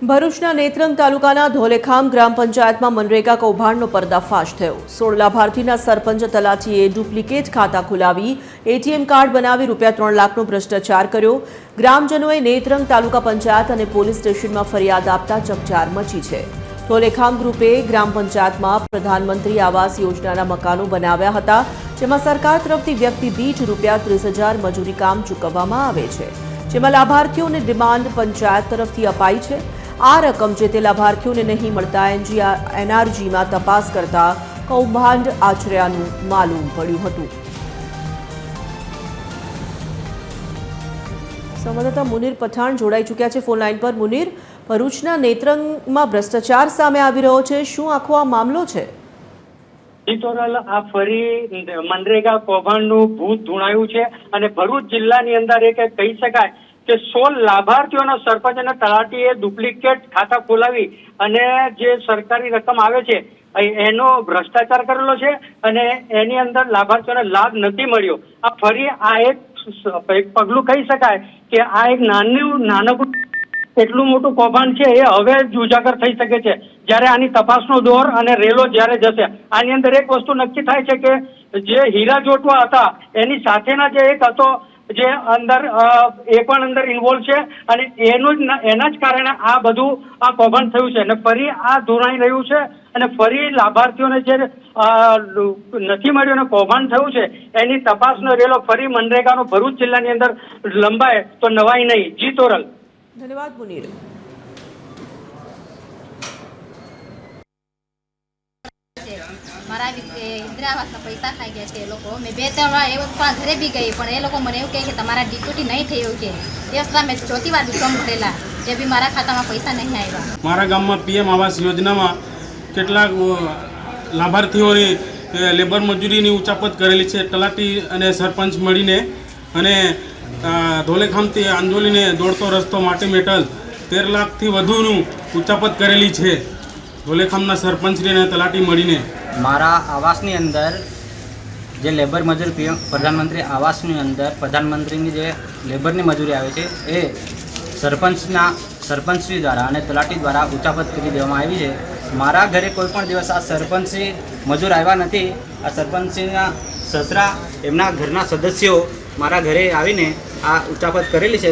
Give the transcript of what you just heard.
ભરૂચના નેત્રંગ તાલુકાના ધોલેખામ ગ્રામ પંચાયતમાં મનરેગા કૌભાંડનો પર્દાફાશ થયો। 16 લાભાર્થીના સરપંચ તલાટીએ ડુપ્લિકેટ ખાતા ખોલાવી એટીએમ કાર્ડ બનાવી ₹3 લાખનો ભ્રષ્ટાચાર કર્યો। ગ્રામજનોએ નેત્રંગ તાલુકા પંચાયત અને પોલીસ સ્ટેશનમાં ફરિયાદ આપતા ચકચાર મચી છે। ધોલેખામ ગ્રુપે ગ્રામ પંચાયતમાં પ્રધાનમંત્રી આવાસ યોજનાના મકાનો બનાવ્યા હતા, જેમાં સરકાર તરફથી વ્યક્તિ દીઠ ₹30,000 મજૂરી કામ ચૂકવવામાં આવે છે, જેમાં લાભાર્થીઓને ડિમાન્ડ પંચાયત તરફથી અપાઈ છે। આ રકમ જે તે લાભાર્થીઓને નહીં મળતા એનઆરજીમાં તપાસ કરતા કૌભાંડ આચર્યાનું માલુમ પડ્યું હતું। સંવાદદાતા મુનીર પઠાણ જોડાઈ ચૂક્યા છે ફોન લાઈન પર। મુનીર, ભરૂચના નેત્રંગમાં ભ્રષ્ટાચાર સામે આવી રહ્યો છે, શું આખો આ મામલો છે? જીતોરલ, આ ફરી મનરેગા કૌભાંડનું ભૂત ધૂણાયું છે અને ભરૂચ જિલ્લાની અંદર એક કહી શકાય કે 16 લાભાર્થીઓના સરપંચ અને તલાટીએ ડુપ્લિકેટ ખાતા ખોલાવી અને જે સરકારી રકમ આવે છે એનો ભ્રષ્ટાચાર કરેલો છે અને એની અંદર લાભાર્થીઓને લાભ નથી મળ્યો। આ ફરી આ એક પગલું કહી શકાય કે આ એક નાનકડું એટલું મોટું કૌભાંડ છે એ હવે જ ઉજાગર થઈ શકે છે જ્યારે આની તપાસનો દોર અને રેલો જ્યારે જશે। આની અંદર એક વસ્તુ નક્કી થાય છે કે જે હીરા જોટવા હતા એની સાથેના જે એક હતો જે અંદર એ પણ અંદર ઇન્વોલ્વ છે અને એના જ કારણે આ બધું આ કૌભાંડ થયું છે અને ફરી આ ધોરાઈ રહ્યું છે અને ફરી લાભાર્થીઓને જે નથી મળ્યું અને કૌભાંડ થયું છે એની તપાસનો રેલો ફરી મનરેગાનો ભરૂચ જિલ્લાની અંદર લંબાય તો નવાઈ નહીં। જી તોરલ, ધન્યવાદ મુનીર। મારા ઇન્દિરા આવાસના પૈસા ખાઈ ગયા છે એ લોકો। મેં 2-3 વાર એવું પણ ઘરે બી ગઈ, પણ એ લોકો મને એવું કહે કે તમારા ડિપ્યુટી નહીં થયું કે એ છતાં મેં 4th વાર ફોર્મ ભરેલા, એ બી મારા ખાતામાં પૈસા નહીં આવ્યા। મારા ગામમાં પીએમ આવાસ યોજનામાં કેટલાક લાભાર્થીઓની લેબર મજૂરીની ઉચાપત કરેલી છે, તલાટી અને સરપંચ મળીને, અને ધોલેખામથી આંદોલીને દોડતો રસ્તો માટી મેટલ 13 લાખથી વધુનું ઉચાપત કરેલી છે ધોલેખામના સરપંચશ્રી અને તલાટી મળીને। મારા આવાસની અંદર જે લેબર મજૂરી પ્રધાનમંત્રી આવાસની અંદર પ્રધાનમંત્રીની જે લેબરની મજૂરી આવે છે એ સરપંચશ્રી દ્વારા અને તલાટી દ્વારા ઉચાપત કરી દેવામાં આવી છે। મારા ઘરે કોઈ પણ દિવસ આ સરપંચશ્રી મજૂર આવ્યા નથી। આ સરપંચશ્રીના સસરા એમના ઘરના સદસ્યો મારા ઘરે આવીને આ ઉચાપત કરેલી છે।